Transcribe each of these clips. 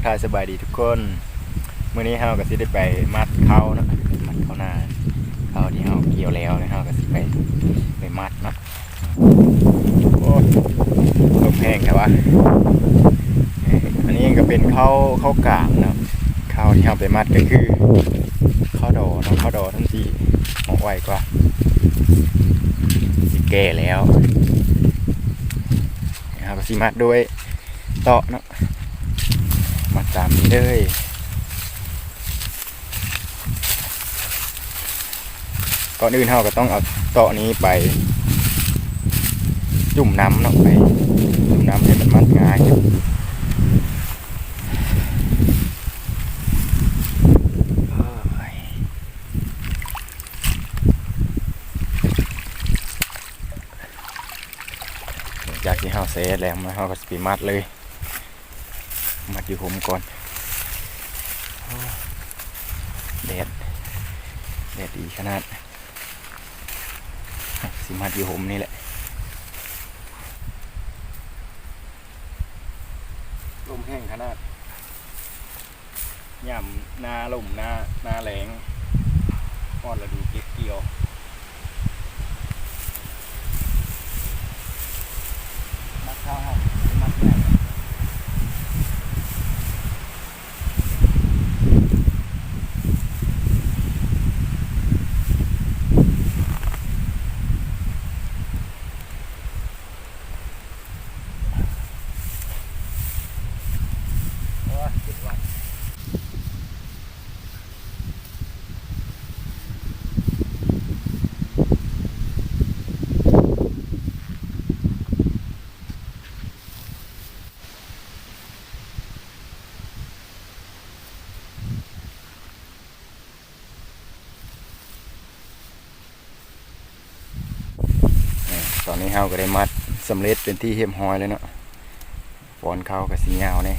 ทายสบายดีทุกคนมื้อนี้เฮาก็สิได้ไปมัดเขาเนาะมัดเขาหน้าเขาที่เฮาเกี่ยวแล้วนะเฮาก็สิไปมัดเนาะโอ้ลมแห้งแต่ว่าอันนี้ก็เป็นข้าวกลางเนาะข้าวที่เฮาไปมัดก็คือข้าวดอเนาะข้าวดอทั้งที่ออกไวกว่าสิแก่แล้วเฮาก็สิมัดด้วยเตาะเนาะมาตามนี้เลยก่อนอื่นเราก็ต้องเอาเตาะนี้ไปจุ่มน้ำเนาะไปจุ่มน้ำให้มันมัดง่ายจากที่เราเซตแล้วมาเราก็สปีมัดเลยมัดอยู่ผมก่อนแดดดีขนาดสิมัดอยู่ผมนี่แหละลมแห้งขนาดย่ำนาลมนาแหลงพอดแล้วดูเก็บเกี่ยวมัดข้าวครับมัดแม่ตอนนี้เฮาก็ได้มัดสำเร็จเป็นที่เรียบร้อยแล้วเนาะปอนเข้ากับสียาวเนี่ย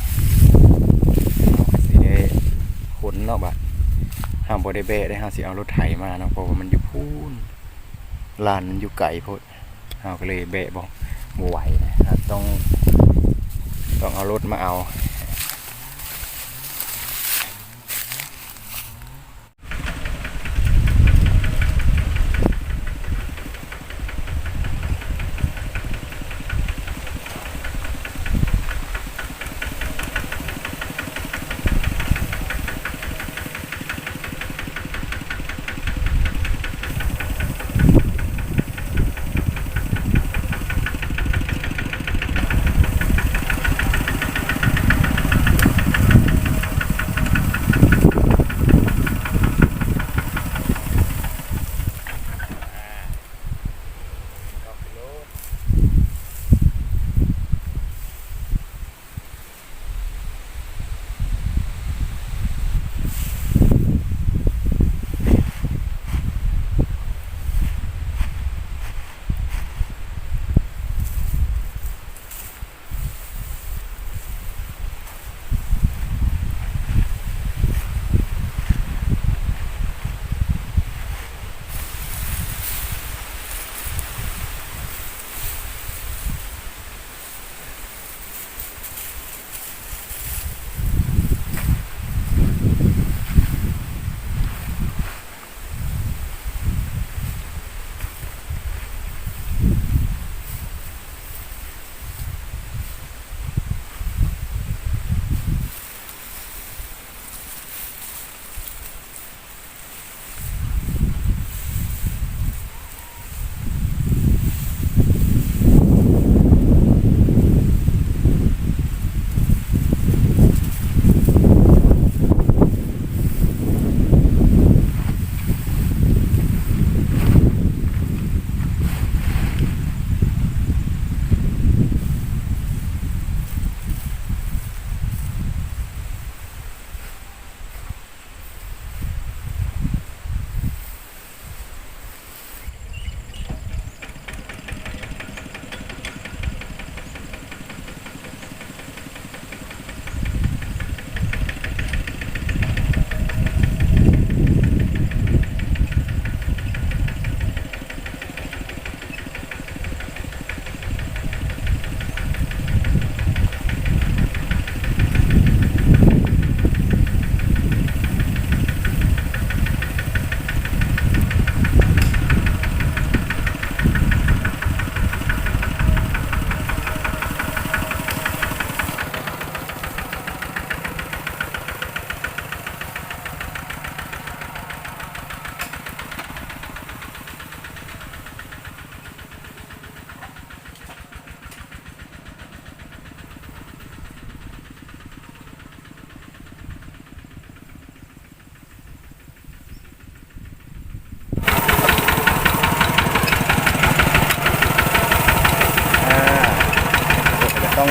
สีได้ขนเนาะบัดห้ามบ่ได้เบะได้เฮาสิเอารถไถมาเนาะเพราะว่ามันอยู่พูนลานมันอยู่ไกลโพดเฮาก็เลยเบะบ่ไหวนะต้องเอารถมาเอา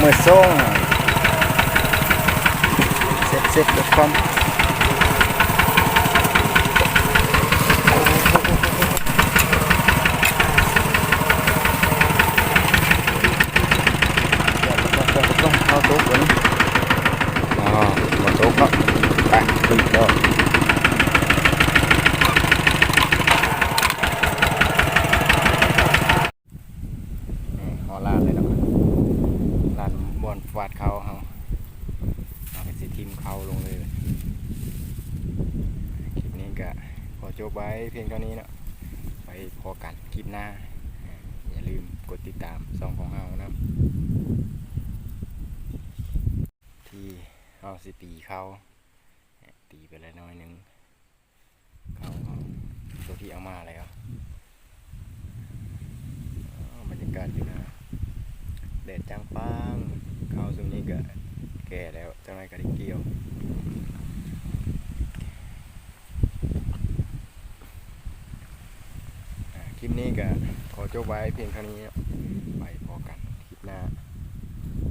อส่งเสร็จกับความต้องเข้าตุ๊กเลยอ๋อหมดตุ๊กเนาะไปขึ้นแล้วหอลาดเลยเนาะลานบอลฟาดเขาเอาไปสิทีมเขาลงเลยคลิปนี้ก็ขอจบไว้เพียงเท่านี้เนาะไปพอกันคลิปหน้าอย่าลืมกดติดตามช่องของเรานะที่เอาสิตีเขาตีไปแล้วน้อยนึงเขาตัวที่เอามาแล้วบรรยากาศอยู่นะแดดจางปังเขาตรงนี้ก็แก่แล้วจังไรก็ได้เกี่ยวคลิปนี้ก็ขอจบไว้เพียงเท่านี้